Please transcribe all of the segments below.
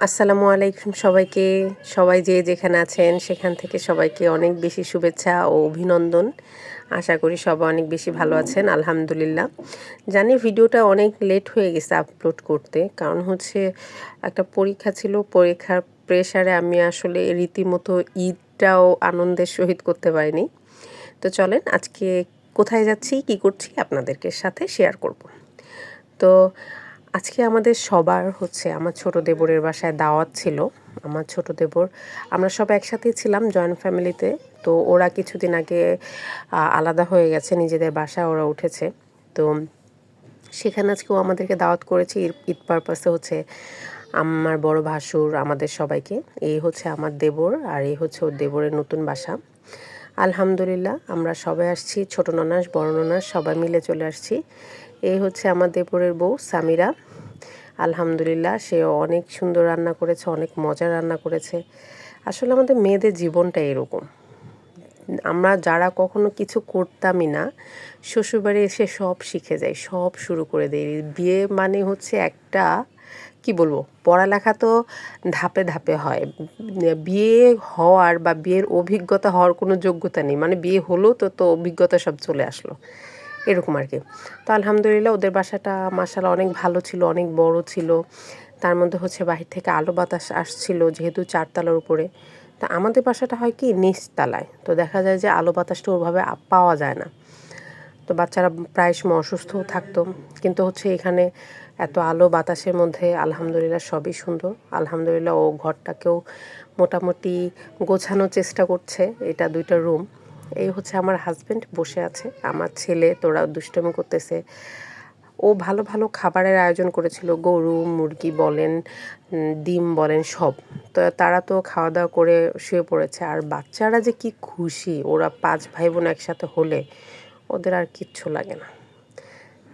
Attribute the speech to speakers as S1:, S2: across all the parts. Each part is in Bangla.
S1: আসসালামু আলাইকুম সবাইকে। সবাই যে যেখানে আছেন সেখান থেকে সবাইকে অনেক বেশি শুভেচ্ছা ও অভিনন্দন। আশা করি সবাই অনেক বেশি ভালো আছেন, আলহামদুলিল্লাহ। জানি ভিডিওটা অনেক লেট হয়ে গেছে আপলোড করতে, কারণ হচ্ছে একটা পরীক্ষা ছিল। পরীক্ষার প্রেশারে আমি আসলে রীতিমতো ঈদটাও আনন্দের সহিত করতে পারিনি। তো চলেন আজকে কোথায় যাচ্ছি, কি করছি আপনাদেরকে সাথে শেয়ার করব। তো আজকে আমাদের সবার হচ্ছে আমার ছোট দেবরের বাসায় দাওয়াত ছিল। আমার ছোট দেবর, আমরা সব একসাথেই ছিলাম জয়েন্ট ফ্যামিলিতে। তো ওরা কিছুদিন আগে আলাদা হয়ে গেছে, নিজেদের বাসায় ওরা উঠেছে। তো সেখানে আজকেও আমাদেরকে দাওয়াত করেছে ঈদ পারপাসে। হচ্ছে আমার বড় ভাসুর, আমাদের সবাইকে। এই হচ্ছে আমার দেবর, আর এই হচ্ছে ওর দেবরের নতুন বাসা। আলহামদুলিল্লাহ আমরা সবাই আসছি, ছোট ননাস বড় ননাস সবাই মিলে চলে আসছি। এই হচ্ছে আমার দেবরের বউ সামিরা। আলহামদুলিল্লাহ সেও অনেক সুন্দর রান্না করেছে, অনেক মজার রান্না করেছে। আসলে আমাদের মেয়েদের জীবনটা এরকম, আমরা যারা কখনো কিছু করতামই না, শ্বশুরবাড়ি এসে সব শিখে যাই, সব শুরু করে দেই। বিয়ে মানে হচ্ছে একটা, কি বলবো, পড়ালেখা তো ধাপে ধাপে হয়। বিয়ে হওয়ার বা বিয়ের অভিজ্ঞতা হওয়ার কোনো যোগ্যতা নেই, মানে বিয়ে হলো তো অভিজ্ঞতা সব চলে আসলো, এরকম আর কি। তো আলহামদুলিল্লাহ ওদের বাসাটা মাশাআল্লাহ অনেক ভালো ছিল, অনেক বড় ছিল। তার মধ্যে হচ্ছে বাহির থেকে আলো বাতাস আসছিল, যেহেতু চারতলার উপরে। তা আমাদের বাসাটা হয় কি নিচতলায়, তো দেখা যায় যে আলো বাতাসটা ওভাবে পাওয়া যায় না। তো বাচ্চারা প্রায় সময় অসুস্থও থাকতো, কিন্তু হচ্ছে এখানে এত আলো বাতাসের মধ্যে আলহামদুলিল্লাহ সবই সুন্দর। আলহামদুলিল্লাহ ও ঘরটাকেও মোটামুটি গোছানোর চেষ্টা করছে। এটা 2টা রুম। এই হচ্ছে আমার হাজব্যান্ড বসে আছে, আমার ছেলে তোরা দুষ্টুমি করতেছে। ও ভালো ভালো খাবারের আয়োজন করেছিল, গরু মুরগি বলেন, ডিম বলেন, সব। তো তারা তো খাওয়া দাওয়া করে শুয়ে পড়েছে। আর বাচ্চারা যে কি খুশি, ওরা 5 ভাই বোন একসাথে হলে ওদের আর কিচ্ছু লাগে না।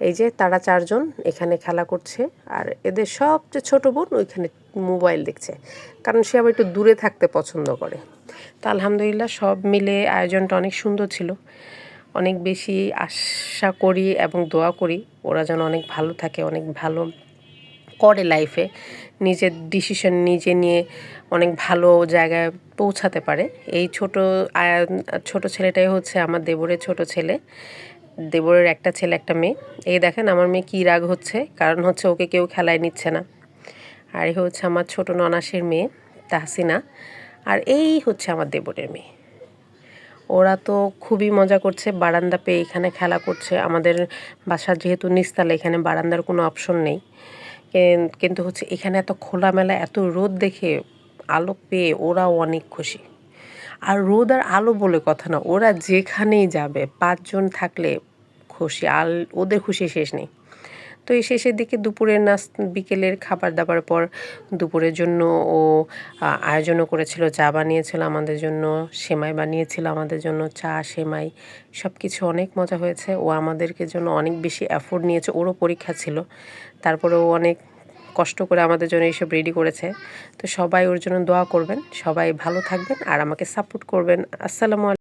S1: এই যে তারা 4জন এখানে খেলা করছে, আর এদের সবচেয়ে ছোট বোন ওইখানে মোবাইল দেখছে, কারণ সে আবার একটু দূরে থাকতে পছন্দ করে। তা আলহামদুলিল্লাহ সব মিলে আয়োজনটা অনেক সুন্দর ছিল। অনেক বেশি আশা করি এবং দোয়া করি ওরা যেন অনেক ভালো থাকে, অনেক ভালো করে লাইফে, নিজের ডিসিশন নিজে নিয়ে অনেক ভালো জায়গায় পৌঁছাতে পারে। এই ছোট ছেলেটাই হচ্ছে আমার দেবরের ছোট ছেলে। দেবরের একটা ছেলে একটা মেয়ে। এই দেখেন আমার মেয়ে কী রাগ হচ্ছে, কারণ হচ্ছে ওকে কেউ খেলায় নিচ্ছে না। আর এই হচ্ছে আমার ছোট ননাসের মেয়ে তাহসিনা। আর এই হচ্ছে আমার দেবরের মেয়ে। ওরা তো খুবই মজা করছে, বারান্দা পেয়ে এখানে খেলা করছে। আমাদের বাসার যেহেতু নিচতলা, এখানে বারান্দার কোনো অপশন নেই, কিন্তু হচ্ছে এখানে এত খোলামেলা, এত রোদ দেখে, আলো পেয়ে ওরাও অনেক খুশি। আর রোদ আর আলো বলে কথা না, ওরা যেখানেই যাবে 5জন থাকলে খুশি, ওদের খুশি শেষ নেই। তো এই শেষের দিকে দুপুরের বিকেলের খাবার দাবার পর দুপুরের জন্য ও আয়োজনও করেছিল, চা বানিয়েছিল আমাদের জন্য, সেমাই বানিয়েছিল আমাদের জন্য, চা সেমাই সব কিছু অনেক মজা হয়েছে। ও আমাদেরকে জন্য অনেক বেশি এফোর্ট নিয়েছে, ওরও পরীক্ষা ছিল, তারপরে ও অনেক কষ্ট করে আমাদের জন্য এইসব রেডি করেছে। তো সবাই ওর জন্য দোয়া করবেন, সবাই ভালো থাকবেন আর আমাকে সাপোর্ট করবেন। আসসালামু আলাইকুম।